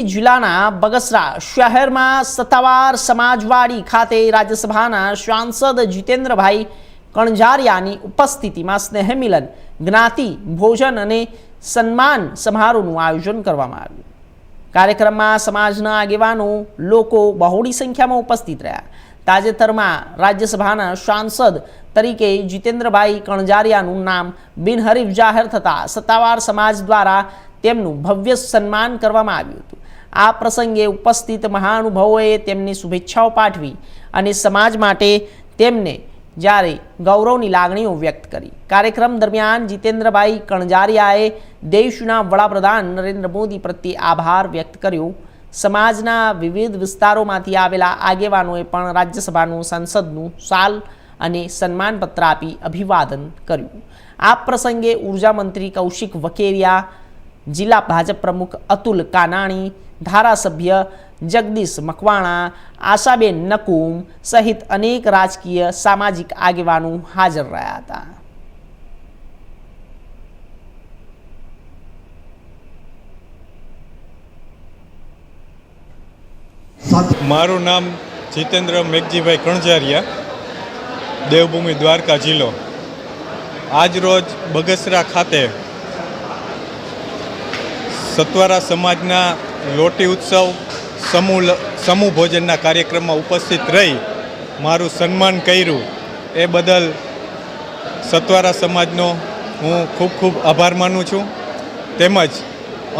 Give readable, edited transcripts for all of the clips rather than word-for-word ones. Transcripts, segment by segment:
જિલ્લાના બગસરા શહેરમાં સત્તાવાર સમાજવાડી ખાતે રાજ્યસભાના સાંસદ જીતેન્દ્રભાઈ કણઝારિયાની ઉપસ્થિતિમાં સ્નેહ મિલન, જ્ઞાતિ ભોજન અને સન્માન સમારોહનું આયોજન કરવામાં આવ્યું। કાર્યક્રમમાં સમાજના આગેવાનો લોકો બહોળી સંખ્યામાં ઉપસ્થિત રહ્યા। તાજેતરમાં રાજ્યસભાના સાંસદ તરીકે જીતેન્દ્રભાઈ કણઝારિયાનું નામ બિનહરીફ જાહેર થતાં સત્તાવાર સમાજ દ્વારા તેમનું ભવ્ય સન્માન કરવામાં આવ્યું હતું। આ પ્રસંગે ઉપસ્થિત મહાનુભાવોએ તેમની શુભેચ્છાઓ પાઠવી અને સમાજ માટે તેમને જ્યારે ગૌરવની લાગણીઓ વ્યક્ત કરી। કાર્યક્રમ દરમિયાન જીતેન્દ્રભાઈ કણઝારિયાએ દેશના વડાપ્રધાન નરેન્દ્ર મોદી પ્રત્યે આભાર વ્યક્ત કર્યો। સમાજના વિવિધ વિસ્તારોમાંથી આવેલા આગેવાનોએ પણ રાજ્યસભાનું સાંસદનું શાલ અને સન્માનપત્ર આપી અભિવાદન કર્યું। આ પ્રસંગે ઉર્જા મંત્રી કૌશિક વકેરિયા, જિલ્લા ભાજપ પ્રમુખ અતુલ કાનાણી, ધારાસભ્ય જગદીશ મકવાણા, આશાબેન નકુમ સહિત અનેક રાજકીય સામાજિક આગેવાનો હાજર રહ્યા હતા। મારું નામ જીતેન્દ્ર મેઘજીભાઈ કણઝારિયા, દેવભૂમિ દ્વારકા જિલ્લો। આજ રોજ બગસરા ખાતે સત્વારા સમાજના લોટી ઉત્સવ સમૂહ ભોજનના કાર્યક્રમમાં ઉપસ્થિત રહી મારું સન્માન કર્યું, એ બદલ સત્વારા સમાજનો હું ખૂબ ખૂબ આભાર માનું છું। તેમજ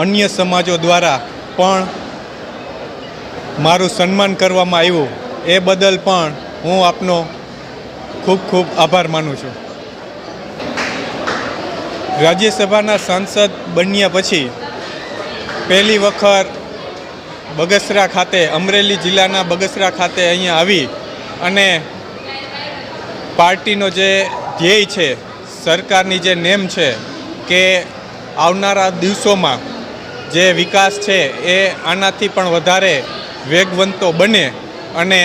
અન્ય સમાજો દ્વારા પણ મારું સન્માન કરવામાં આવ્યું, એ બદલ પણ હું આપનો ખૂબ ખૂબ આભાર માનું છું। રાજ્યસભાના સાંસદ બન્યા પછી પહેલી વખત બગસરા ખાતે, અમરેલી જિલ્લાના બગસરા ખાતે અહીંયા આવી અને પાર્ટીનો જે ધ્યેય છે, સરકારની જે નેમ છે કે આવનારા દિવસોમાં જે વિકાસ છે એ આનાથી પણ વધારે વેગવંતો બને અને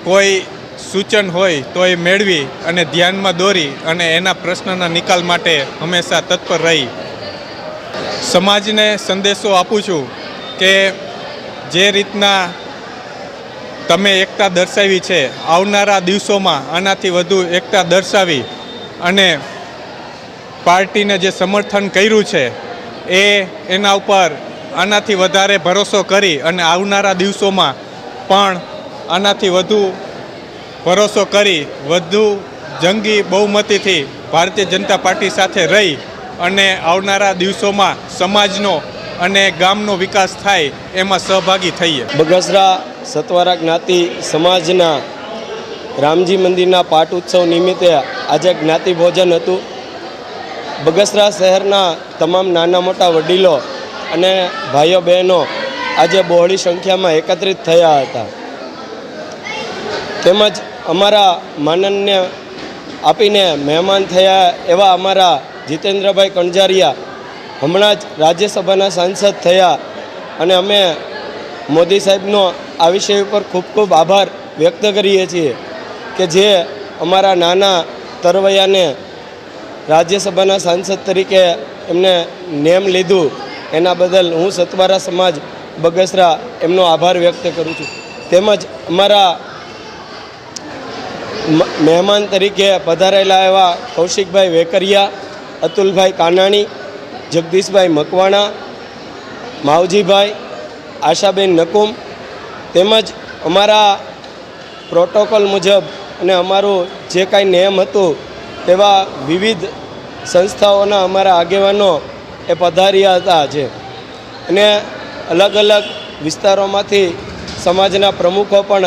કોઈ સૂચન હોય તો એ મેળવી અને ધ્યાનમાં દોરી અને એના પ્રશ્નના નિકાલ માટે હંમેશા તત્પર રહી સમાજને સંદેશો આપું છું કે જે રીતના તમે એકતા દર્શાવી છે, આવનારા દિવસોમાં આનાથી વધુ એકતા દર્શાવી અને પાર્ટીને જે સમર્થન કર્યું છે એના ઉપર આનાથી વધારે ભરોસો કરી અને આવનારા દિવસોમાં પણ આનાથી વધુ ભરોસો કરી વધુ જંગી બહુમતીથી ભારતીય જનતા પાર્ટી સાથે રહી અને આવનારા દિવસોમાં સમાજનો અને ગામનો વિકાસ થાય એમાં સહભાગી થઈએ। બગસરા સત્વારા જ્ઞાતિ સમાજના રામજી મંદિરના પાટ ઉત્સવ નિમિત્તે આજે જ્ઞાતિ ભોજન હતું। બગસરા શહેરના તમામ નાના મોટા વડીલો અને ભાઈઓ બહેનો આજે બહોળી સંખ્યામાં એકત્રિત થયા હતા। તેમજ અમારા માનન્ય આપીને મહેમાન થયા એવા અમારા જીતેન્દ્રભાઈ કણઝારિયા હમણાં જ રાજ્યસભાના સાંસદ થયા અને અમે મોદી સાહેબનો આ વિષય ઉપર ખૂબ ખૂબ આભાર વ્યક્ત કરીએ છીએ કે જે અમારા નાના તરવૈયાને રાજ્યસભાના સાંસદ તરીકે એમને નેમ લીધું, એના બદલ હું સત્વારા સમાજ બગસરા એમનો આભાર વ્યક્ત કરું છું। તેમજ અમારા મહેમાન તરીકે પધારેલા એવા કૌશિકભાઈ વેકરિયા, અતુલભાઈ કાનાણી, જગદીશભાઈ મકવાણા, માવજીભાઈ, આશાબેન નકુમ તેમજ અમારા પ્રોટોકોલ મુજબ અને અમારું જે કાંઈ નિયમ હતું તેવા વિવિધ સંસ્થાઓના અમારા આગેવાનો એ પધાર્યા હતા આજે અને અલગ અલગ વિસ્તારોમાંથી સમાજના પ્રમુખો પણ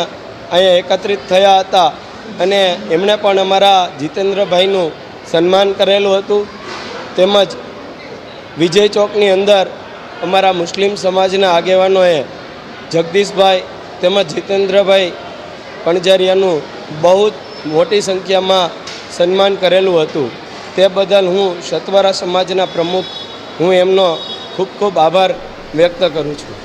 અહીંયા એકત્રિત થયા હતા અને એમણે પણ અમારા જીતેન્દ્રભાઈનું સન્માન કરેલું હતું। તેમજ વિજય ચોકની અંદર અમારા મુસ્લિમ સમાજના આગેવાનોએ જગદીશભાઈ તેમજ જીતેન્દ્રભાઈ કણઝારિયાનું બહુ મોટી સંખ્યામાં સન્માન કરેલું હતું। તે બદલ હું સત્વારા સમાજના પ્રમુખ હું એમનો ખૂબ ખૂબ આભાર વ્યક્ત કરું છું।